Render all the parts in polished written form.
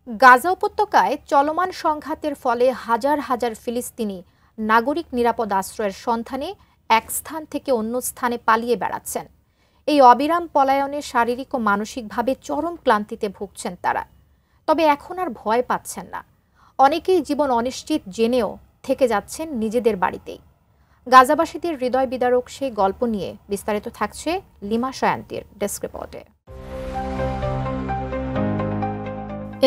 গাজা উপত্যকায় চলমান সংঘাতের ফলে হাজার হাজার ফিলিস্তিনি নাগরিক নিরাপদ আশ্রয়ের সন্ধানে এক স্থান থেকে অন্য স্থানে পালিয়ে বেড়াচ্ছেন। এই অবিরাম পলায়নে শারীরিক ও মানসিকভাবে চরম ক্লান্তিতে ভুগছেন তারা। তবে এখন আর ভয় পাচ্ছেন না। অনেকেই জীবন অনিশ্চিত জেনেও থেকে যাচ্ছেন নিজেদের বাড়িতেই। গাজাবাসীদের হৃদয় বিদারক সেই গল্প নিয়ে বিস্তারিত থাকছে লিমা সায়ান্তীর ডেস্ক রিপোর্টে।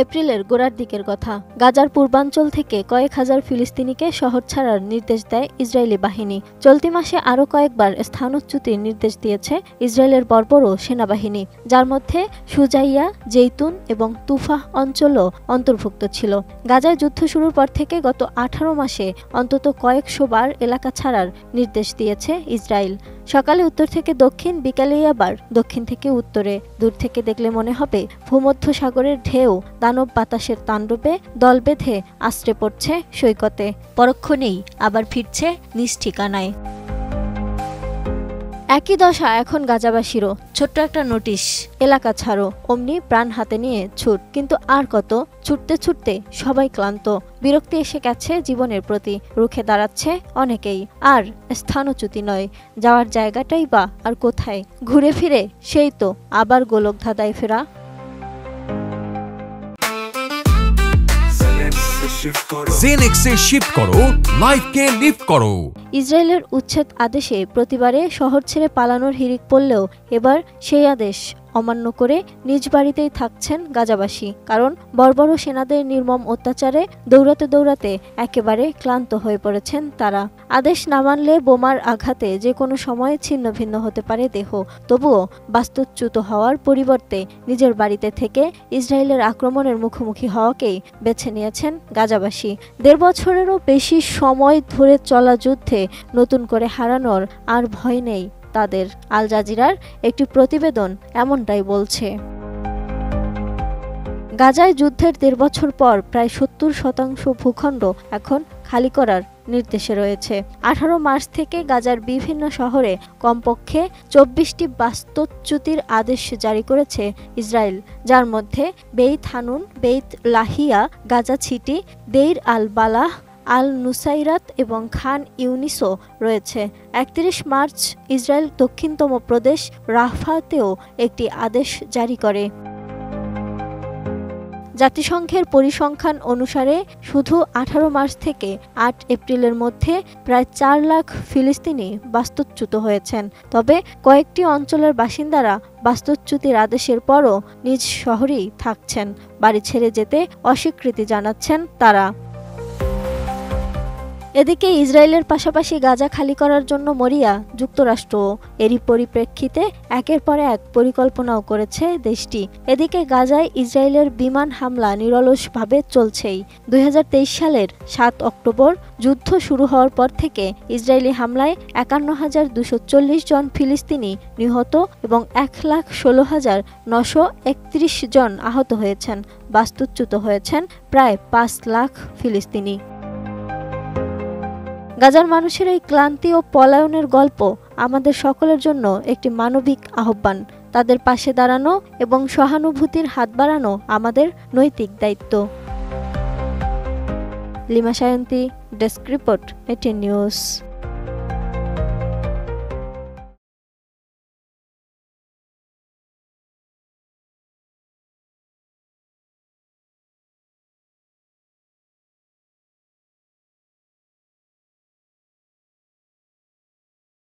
এপ্রিলের গোড়ার দিকের কথা। গাজার পূর্বাঞ্চল থেকে কয়েক হাজার ফিলিস্তিনিকে শহর ছাড়ার নির্দেশ দেয় ইসরায়েলি বাহিনী। চলতি মাসে আরও কয়েকবার স্থানচ্যুতির নির্দেশ দিয়েছে ইসরায়েলের বর্বরও সেনাবাহিনী, যার মধ্যে সুজাইয়া, জেইতুন এবং তুফাহ অঞ্চলও অন্তর্ভুক্ত ছিল। গাজায় যুদ্ধ শুরুর পর থেকে গত 18 মাসে অন্তত কয়েকশো বার এলাকা ছাড়ার নির্দেশ দিয়েছে ইসরায়েল। সকালে উত্তর থেকে দক্ষিণ, বিকালেই আবার দক্ষিণ থেকে উত্তরে। দূর থেকে দেখলে মনে হবে ভূমধ্য সাগরের ঢেউ দানব বাতাসের তাণ্ডবে দল বেঁধে আশ্রে পড়ছে সৈকতে, পরক্ষণেই আবার ফিরছে নিজ ঠিকানায়। একই দশা এখন গাজাবাসীরও। ছোট্ট একটা নোটিশ, এলাকা ছাড়ো, অমনি প্রাণ হাতে নিয়ে ছুট। কিন্তু আর কত, ছুটতে ছুটতে সবাই ক্লান্ত, বিরক্তি এসে গেছে জীবনের প্রতি। রুখে দাঁড়াচ্ছে অনেকেই। আর স্থানচ্যুতি নয়, যাওয়ার জায়গাটাই বা আর কোথায়? ঘুরে ফিরে সেই তো আবার গোলকধাঁধায় ফেরা। জেনেক্সে শিফট করো, লাইফকে লিফট করো। ইসরায়েলের উচ্ছেদ আদেশে প্রতিবারে শহর ছেড়ে পালানোর হিড়িক পড়লেও এবার সেই আদেশ অমান্য করে নিজ বাড়িতেই থাকছেন গাজাবাসী। কারণ বর্বর সেনাদের নির্মম অত্যাচারে দৌড়াতে দৌড়াতে একেবারে ক্লান্ত হয়ে পড়েছেন তারা। আদেশ না মানলে বোমার আঘাতে যে কোনো সময় ছিন্ন ভিন্ন হতে পারে দেহ। তবুও বাস্তুচ্যুত হওয়ার পরিবর্তে নিজের বাড়িতে থেকে ইসরায়েলের আক্রমণের মুখোমুখি হওয়াকেই বেছে নিয়েছেন গাজাবাসী। 1.5 বছরেরও বেশি সময় ধরে চলা যুদ্ধে নতুন করে হারানোর আর ভয় নেই তাদের। আল জাজিরার একটি প্রতিবেদন এমনটাই বলছে। গাজায় যুদ্ধের 1.5 বছর পর প্রায় 70% ভূখণ্ড এখন খালি করার নির্দেশে রয়েছে। 18 মার্চ থেকে গাজার বিভিন্ন শহরে কমপক্ষে 24টি বাস্তুচ্যুতির আদেশ জারি করেছে ইসরায়েল, যার মধ্যে Beit Hanoun, Beit Lahia, Gaza City, Deir al Balah, al Nuseirat এবং খান ইউনিসও রয়েছে। 31 মার্চ ইসরায়েল দক্ষিণতম প্রদেশ রাফাতেও একটি আদেশ জারি করে। জাতিসংঘের পরিসংখ্যান অনুসারে শুধু 18 মার্চ থেকে 8 এপ্রিলের মধ্যে প্রায় 4 লাখ ফিলিস্তিনি বাস্তুচ্যুত হয়েছেন। তবে কয়েকটি অঞ্চলের বাসিন্দারা বাস্তুচ্যুতির আদেশের পরও নিজ শহরেই থাকছেন। বাড়ি ছেড়ে যেতে অস্বীকৃতি জানাচ্ছেন তারা। এদিকে ইসরায়েলের পাশাপাশি গাজা খালি করার জন্য মরিয়া যুক্তরাষ্ট্রও। এরই পরিপ্রেক্ষিতে একের পর এক পরিকল্পনাও করেছে দেশটি। এদিকে গাজায় ইসরায়েলের বিমান হামলা নিরলসভাবে চলছেই। 2023 সালের 7 অক্টোবর যুদ্ধ শুরু হওয়ার পর থেকে ইসরায়েলি হামলায় 51,240 জন ফিলিস্তিনি নিহত এবং 1,16,931 জন আহত হয়েছেন। বাস্তুচ্যুত হয়েছেন প্রায় 5 লাখ ফিলিস্তিনি। গাজার মানুষের এই ক্লান্তি ও পলায়নের গল্প আমাদের সকলের জন্য একটি মানবিক আহ্বান। তাদের পাশে দাঁড়ানো এবং সহানুভূতির হাত বাড়ানো আমাদের নৈতিক দায়িত্ব। Lima Sayanti, desk report, ATN news.